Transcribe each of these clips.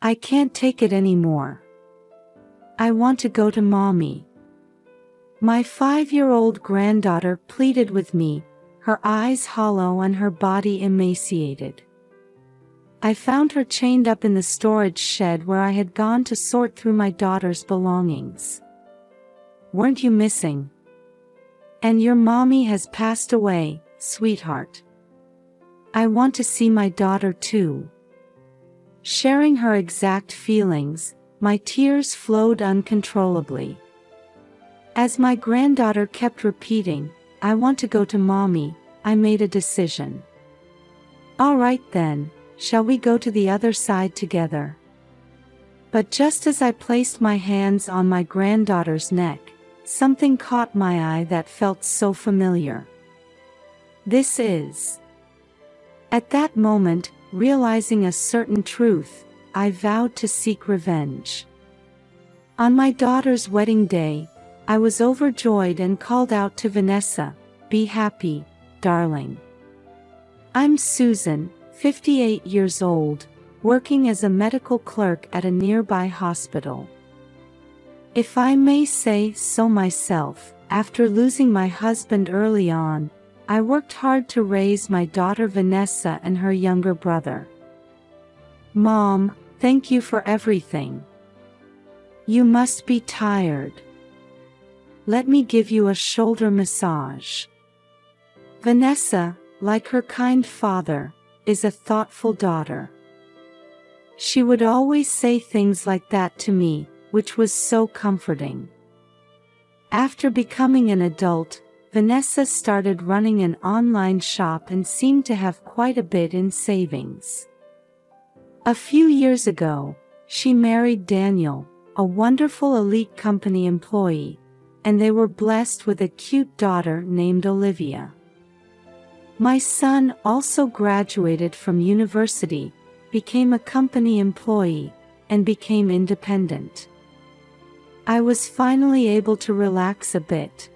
I can't take it anymore. I want to go to Mommy. My 5-year-old granddaughter pleaded with me, her eyes hollow and her body emaciated. I found her chained up in the storage shed where I had gone to sort through my daughter's belongings. Weren't you missing? And your mommy has passed away, sweetheart. I want to see my daughter too. Sharing her exact feelings, my tears flowed uncontrollably. As my granddaughter kept repeating, I want to go to Mommy, I made a decision. All right then, shall we go to the other side together? But just as I placed my hands on my granddaughter's neck, something caught my eye that felt so familiar. This is. At that moment, realizing a certain truth, I vowed to seek revenge. On my daughter's wedding day, I was overjoyed and called out to Vanessa, "Be happy, darling. I'm Susan, 58 years old, working as a medical clerk at a nearby hospital. If I may say so myself, after losing my husband early on, I worked hard to raise my daughter Vanessa and her younger brother. Mom, thank you for everything. You must be tired. Let me give you a shoulder massage." Vanessa, like her kind father, is a thoughtful daughter. She would always say things like that to me, which was so comforting. After becoming an adult, Vanessa started running an online shop and seemed to have quite a bit in savings. A few years ago, she married Daniel, a wonderful elite company employee, and they were blessed with a cute daughter named Olivia. My son also graduated from university, became a company employee, and became independent. I was finally able to relax a bit.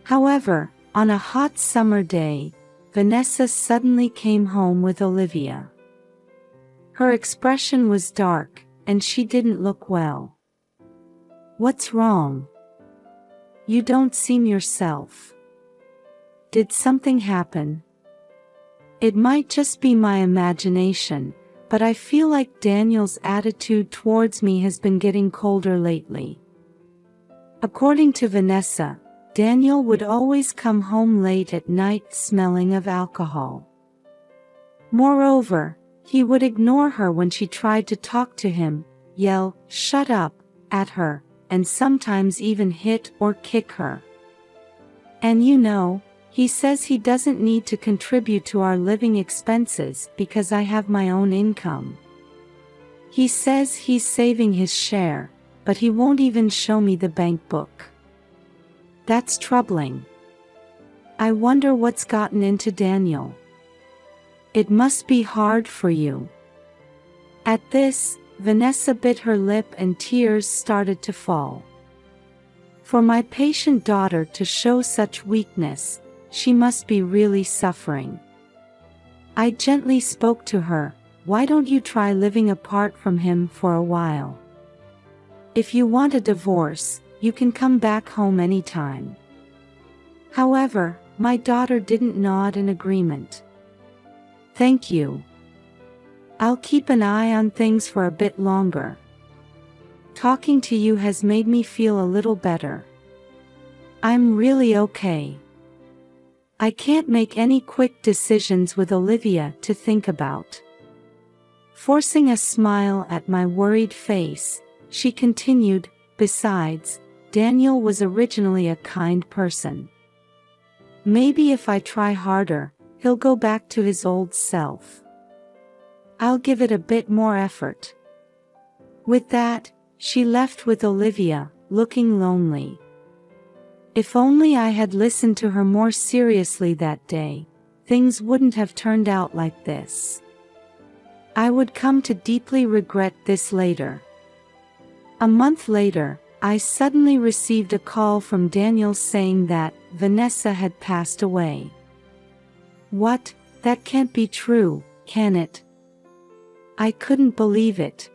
However, on a hot summer day, Vanessa suddenly came home with Olivia. Her expression was dark, and she didn't look well. "What's wrong? You don't seem yourself. Did something happen?" It might just be my imagination, but I feel like Daniel's attitude towards me has been getting colder lately. According to Vanessa, Daniel would always come home late at night smelling of alcohol. Moreover, he would ignore her when she tried to talk to him, yell, "Shut up," at her, and sometimes even hit or kick her. And you know, he says he doesn't need to contribute to our living expenses because I have my own income. He says he's saving his share, but he won't even show me the bank book. That's troubling. I wonder what's gotten into Daniel. It must be hard for you. At this, Vanessa bit her lip and tears started to fall. For my patient daughter to show such weakness, she must be really suffering. I gently spoke to her, "Why don't you try living apart from him for a while? If you want a divorce, you can come back home anytime." However, my daughter didn't nod in agreement. "Thank you. I'll keep an eye on things for a bit longer. Talking to you has made me feel a little better. I'm really okay. I can't make any quick decisions with Olivia to think about." Forcing a smile at my worried face, she continued, "Besides, Daniel was originally a kind person. Maybe if I try harder, he'll go back to his old self. I'll give it a bit more effort." With that, she left with Olivia, looking lonely. If only I had listened to her more seriously that day, things wouldn't have turned out like this. I would come to deeply regret this later. A month later, I suddenly received a call from Daniel saying that Vanessa had passed away. What? That can't be true, can it? I couldn't believe it.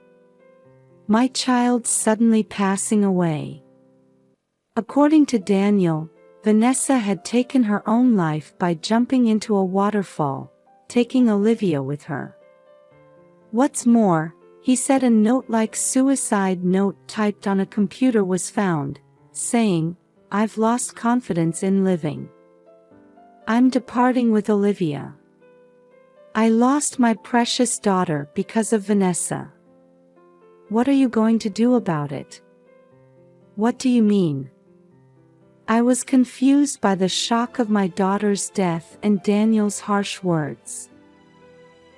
My child suddenly passing away. According to Daniel, Vanessa had taken her own life by jumping into a waterfall, taking Olivia with her. What's more, he said a note-like suicide note typed on a computer was found, saying, "I've lost confidence in living. I'm departing with Olivia. I lost my precious daughter because of Vanessa. What are you going to do about it?" "What do you mean?" I was confused by the shock of my daughter's death and Daniel's harsh words.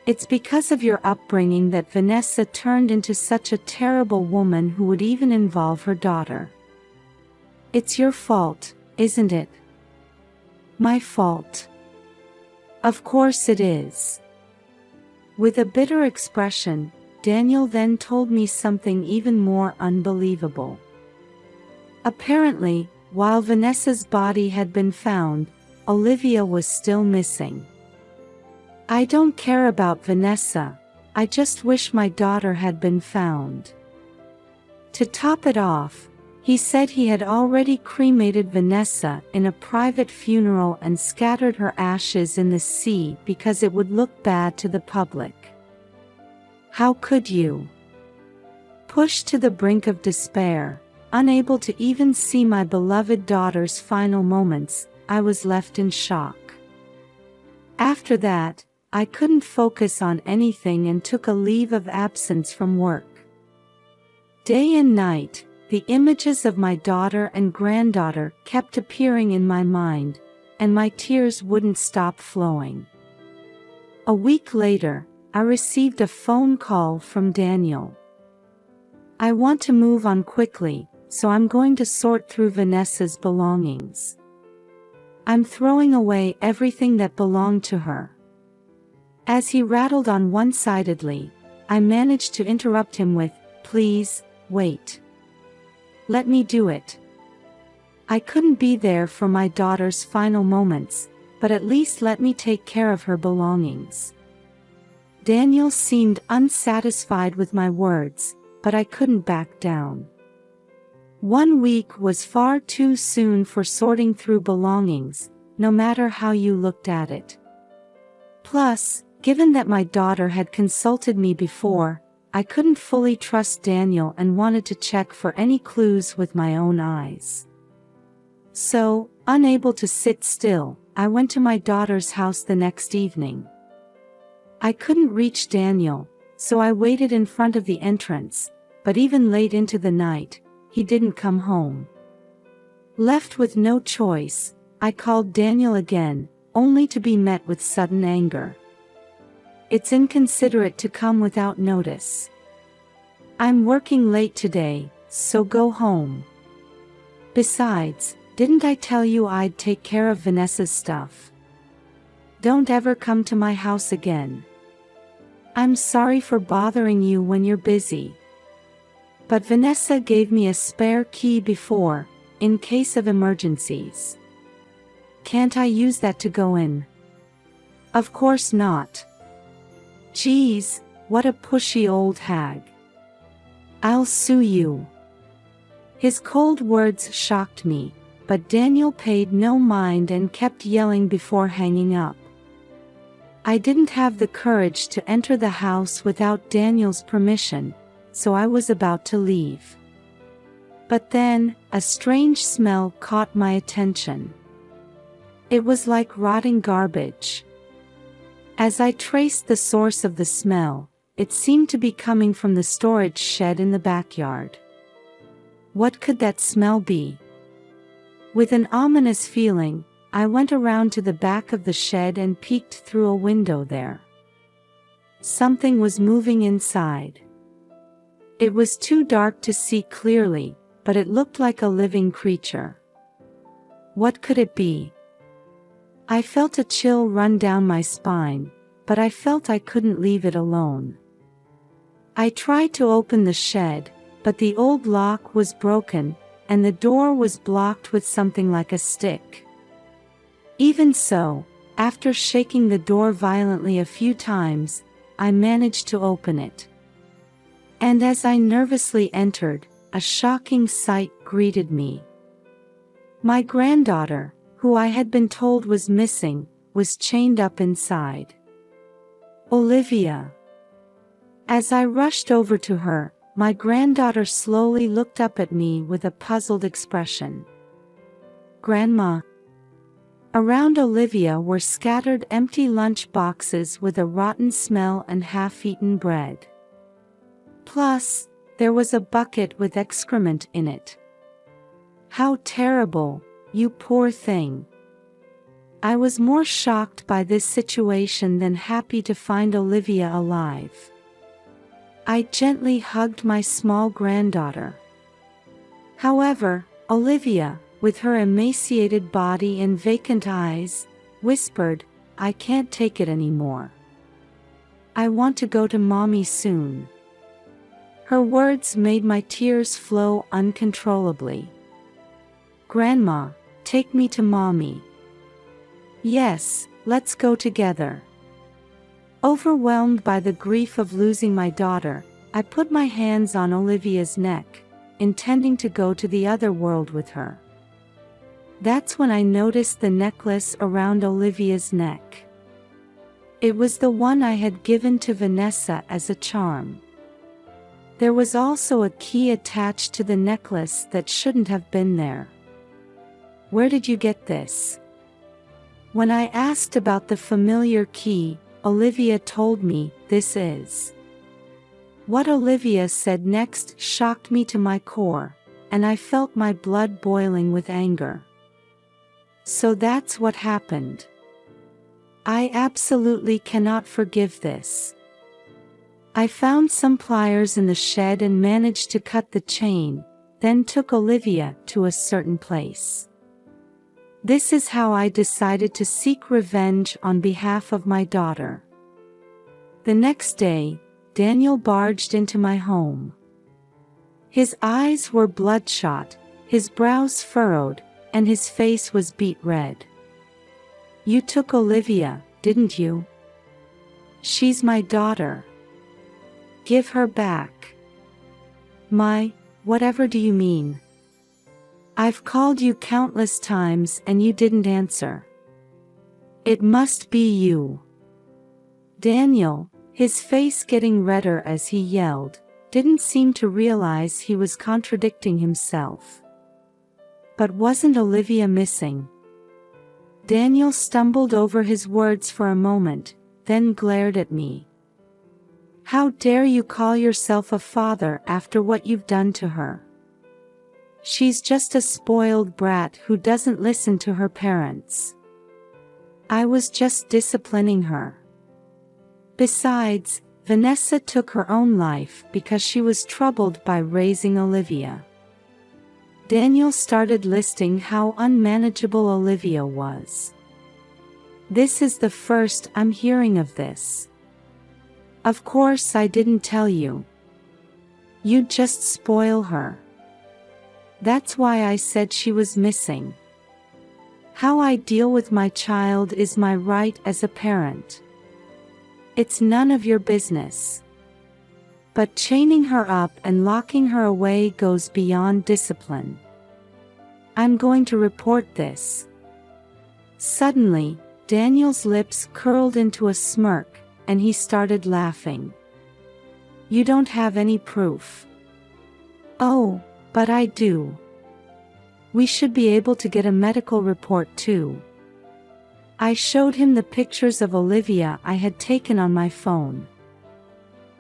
"It's because of your upbringing that Vanessa turned into such a terrible woman who would even involve her daughter. It's your fault, isn't it?" "My fault? Of course it is." With a bitter expression, Daniel then told me something even more unbelievable. Apparently, while Vanessa's body had been found, Olivia was still missing. "I don't care about Vanessa, I just wish my daughter had been found." To top it off, he said he had already cremated Vanessa in a private funeral and scattered her ashes in the sea because it would look bad to the public. How could you? Pushed to the brink of despair, unable to even see my beloved daughter's final moments, I was left in shock. After that, I couldn't focus on anything and took a leave of absence from work. Day and night, the images of my daughter and granddaughter kept appearing in my mind, and my tears wouldn't stop flowing. A week later, I received a phone call from Daniel. "I want to move on quickly, so I'm going to sort through Vanessa's belongings. I'm throwing away everything that belonged to her." As he rattled on one-sidedly, I managed to interrupt him with, "Please, wait. Let me do it. I couldn't be there for my daughter's final moments, but at least let me take care of her belongings." Daniel seemed unsatisfied with my words, but I couldn't back down. 1 week was far too soon for sorting through belongings, no matter how you looked at it. Plus, given that my daughter had consulted me before, I couldn't fully trust Daniel and wanted to check for any clues with my own eyes. So, unable to sit still, I went to my daughter's house the next evening. I couldn't reach Daniel, so I waited in front of the entrance, but even late into the night, he didn't come home. Left with no choice, I called Daniel again, only to be met with sudden anger. "It's inconsiderate to come without notice. I'm working late today, so go home. Besides, didn't I tell you I'd take care of Vanessa's stuff? Don't ever come to my house again. I'm sorry for bothering you when you're busy. But Vanessa gave me a spare key before, in case of emergencies. Can't I use that to go in?" "Of course not. Geez, what a pushy old hag. I'll sue you." His cold words shocked me, but Daniel paid no mind and kept yelling before hanging up. I didn't have the courage to enter the house without Daniel's permission, so I was about to leave. But then, a strange smell caught my attention. It was like rotting garbage. As I traced the source of the smell, it seemed to be coming from the storage shed in the backyard. What could that smell be? With an ominous feeling, I went around to the back of the shed and peeked through a window there. Something was moving inside. It was too dark to see clearly, but it looked like a living creature. What could it be? I felt a chill run down my spine, but I felt I couldn't leave it alone. I tried to open the shed, but the old lock was broken, and the door was blocked with something like a stick. Even so, after shaking the door violently a few times, I managed to open it. And as I nervously entered, a shocking sight greeted me. My granddaughter, who I had been told was missing, was chained up inside. Olivia. As I rushed over to her, my granddaughter slowly looked up at me with a puzzled expression. Grandma. Around Olivia were scattered empty lunch boxes with a rotten smell and half-eaten bread. Plus, there was a bucket with excrement in it. How terrible, you poor thing. I was more shocked by this situation than happy to find Olivia alive. I gently hugged my small granddaughter. However, Olivia, with her emaciated body and vacant eyes, whispered, "I can't take it anymore. I want to go to Mommy soon." Her words made my tears flow uncontrollably. "Grandma, take me to Mommy." "Yes, let's go together." Overwhelmed by the grief of losing my daughter, I put my hands on Olivia's neck, intending to go to the other world with her. That's when I noticed the necklace around Olivia's neck. It was the one I had given to Vanessa as a charm. There was also a key attached to the necklace that shouldn't have been there. "Where did you get this?" When I asked about the familiar key, Olivia told me, "This is." What Olivia said next shocked me to my core, and I felt my blood boiling with anger. So that's what happened. I absolutely cannot forgive this. I found some pliers in the shed and managed to cut the chain, then took Olivia to a certain place. This is how I decided to seek revenge on behalf of my daughter. The next day, Daniel barged into my home. His eyes were bloodshot, his brows furrowed, and his face was beet red. "You took Olivia, didn't you? She's my daughter. Give her back." Whatever do you mean? I've called you countless times and you didn't answer. It must be you. Daniel, his face getting redder as he yelled, didn't seem to realize he was contradicting himself. But wasn't Olivia missing? Daniel stumbled over his words for a moment, then glared at me. "How dare you call yourself a father after what you've done to her? She's just a spoiled brat who doesn't listen to her parents. I was just disciplining her. Besides, Vanessa took her own life because she was troubled by raising Olivia." Daniel started listing how unmanageable Olivia was. "This is the first I'm hearing of this. Of course I didn't tell you. You'd just spoil her. That's why I said she was missing. How I deal with my child is my right as a parent. It's none of your business. But chaining her up and locking her away goes beyond discipline. I'm going to report this." Suddenly, Daniel's lips curled into a smirk, and he started laughing. "You don't have any proof." "Oh, but I do. We should be able to get a medical report too." I showed him the pictures of Olivia I had taken on my phone.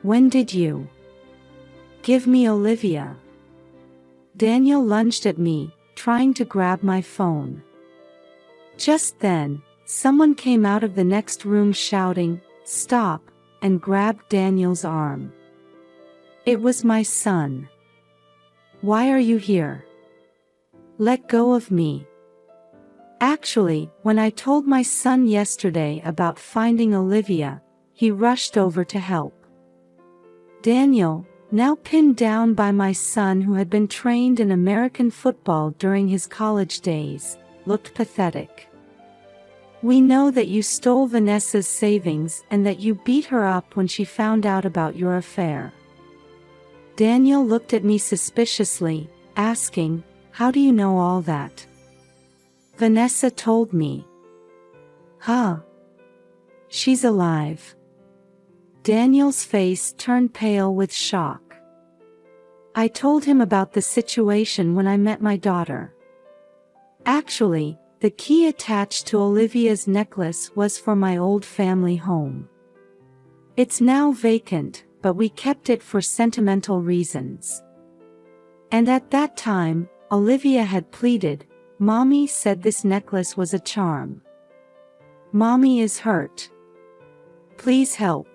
"When did you?" "Give me Olivia." Daniel lunged at me, trying to grab my phone. Just then, someone came out of the next room shouting, "Stop," and grabbed Daniel's arm. It was my son. "Why are you here? Let go of me." Actually, when I told my son yesterday about finding Olivia, he rushed over to help. Daniel, now pinned down by my son who had been trained in American football during his college days, looked pathetic. We know that you stole Vanessa's savings and that you beat her up when she found out about your affair." Daniel looked at me suspiciously, asking, "How do you know all that?" "Vanessa told me." "Huh? She's alive." Daniel's face turned pale with shock. I told him about the situation when I met my daughter. Actually, the key attached to Olivia's necklace was for my old family home. It's now vacant, but we kept it for sentimental reasons. And at that time, Olivia had pleaded, "Mommy said this necklace was a charm. Mommy is hurt. Please help."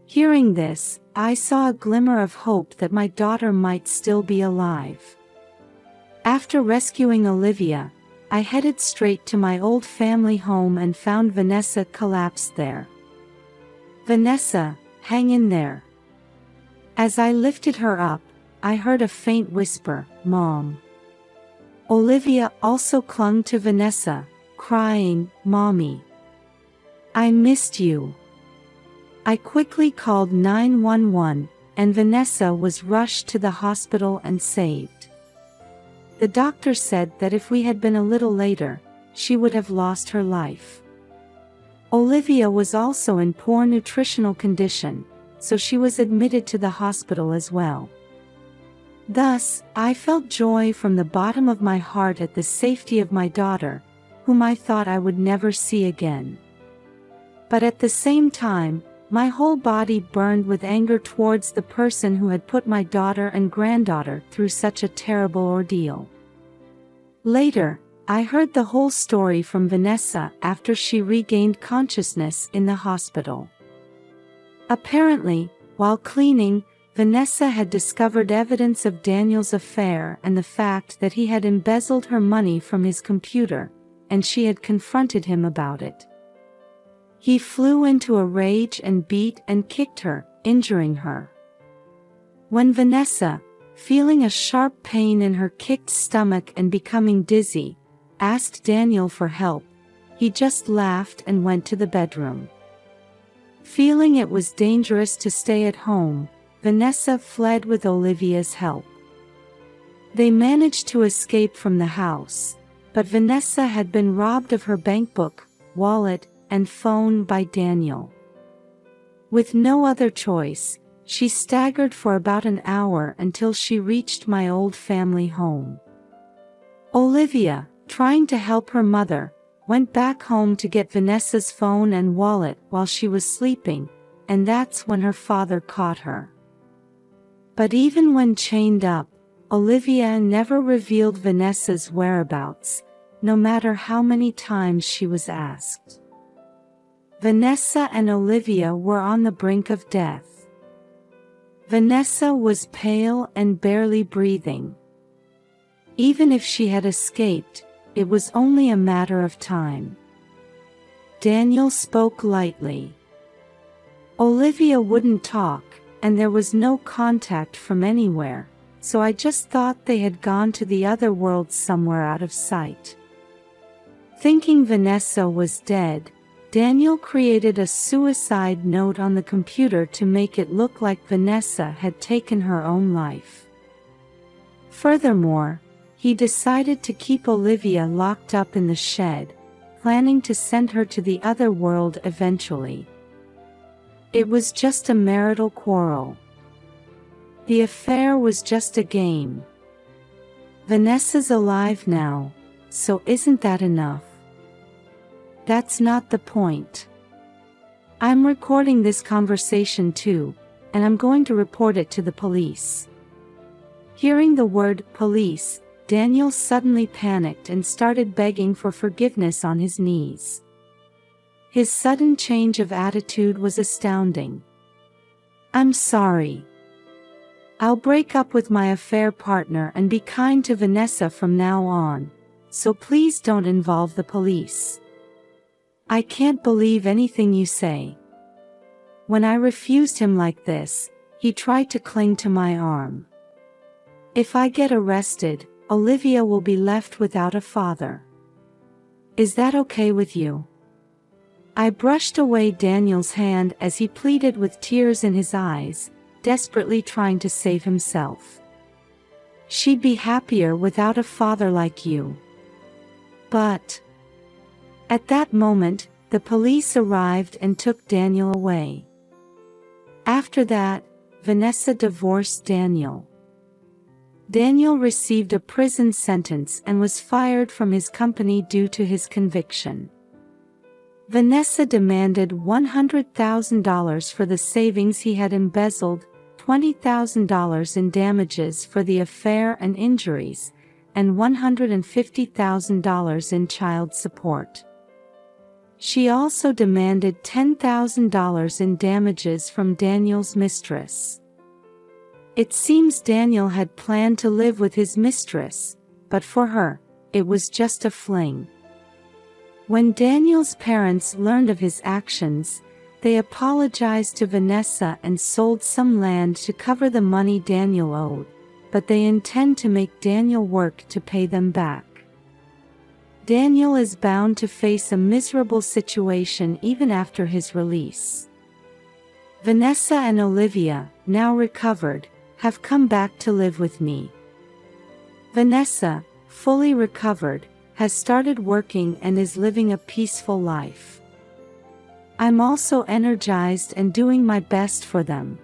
Hearing this, I saw a glimmer of hope that my daughter might still be alive. After rescuing Olivia, I headed straight to my old family home and found Vanessa collapsed there. "Vanessa, hang in there." As I lifted her up, I heard a faint whisper, "Mom." Olivia also clung to Vanessa, crying, "Mommy, I missed you." I quickly called 911, and Vanessa was rushed to the hospital and saved. The doctor said that if we had been a little later, she would have lost her life. Olivia was also in poor nutritional condition, so she was admitted to the hospital as well. Thus, I felt joy from the bottom of my heart at the safety of my daughter, whom I thought I would never see again. But at the same time, my whole body burned with anger towards the person who had put my daughter and granddaughter through such a terrible ordeal. Later, I heard the whole story from Vanessa after she regained consciousness in the hospital. Apparently, while cleaning, Vanessa had discovered evidence of Daniel's affair and the fact that he had embezzled her money from his computer, and she had confronted him about it. He flew into a rage and beat and kicked her, injuring her. When Vanessa, feeling a sharp pain in her kicked stomach and becoming dizzy, asked Daniel for help, he just laughed and went to the bedroom. Feeling it was dangerous to stay at home, Vanessa fled with Olivia's help. They managed to escape from the house, but Vanessa had been robbed of her bankbook, wallet, and phone by Daniel. With no other choice, she staggered for about an hour until she reached my old family home. Olivia, trying to help her mother, went back home to get Vanessa's phone and wallet while she was sleeping, and that's when her father caught her. But even when chained up, Olivia never revealed Vanessa's whereabouts, no matter how many times she was asked. Vanessa and Olivia were on the brink of death. Vanessa was pale and barely breathing. Even if she had escaped, it was only a matter of time. Daniel spoke lightly. Olivia wouldn't talk, and there was no contact from anywhere, so I just thought they had gone to the other world somewhere out of sight. Thinking Vanessa was dead, Daniel created a suicide note on the computer to make it look like Vanessa had taken her own life. Furthermore, he decided to keep Olivia locked up in the shed, planning to send her to the other world eventually. It was just a marital quarrel. The affair was just a game. Vanessa's alive now, so isn't that enough? That's not the point. I'm recording this conversation too, and I'm going to report it to the police. Hearing the word police, Daniel suddenly panicked and started begging for forgiveness on his knees. His sudden change of attitude was astounding. "I'm sorry. I'll break up with my affair partner and be kind to Vanessa from now on, so please don't involve the police. I can't believe anything you say." When I refused him like this, he tried to cling to my arm. "If I get arrested, Olivia will be left without a father. Is that okay with you? I brushed away Daniel's hand as he pleaded with tears in his eyes, desperately trying to save himself. She'd be happier without a father like you. But at that moment, the police arrived and took Daniel away. After that, Vanessa divorced Daniel. Daniel received a prison sentence and was fired from his company due to his conviction. Vanessa demanded $100,000 for the savings he had embezzled, $20,000 in damages for the affair and injuries, and $150,000 in child support. She also demanded $10,000 in damages from Daniel's mistress. It seems Daniel had planned to live with his mistress, but for her, it was just a fling. When Daniel's parents learned of his actions, they apologized to Vanessa and sold some land to cover the money Daniel owed, but they intend to make Daniel work to pay them back. Daniel is bound to face a miserable situation even after his release. Vanessa and Olivia, now recovered, have come back to live with me. Vanessa, fully recovered, has started working and is living a peaceful life. I'm also energized and doing my best for them.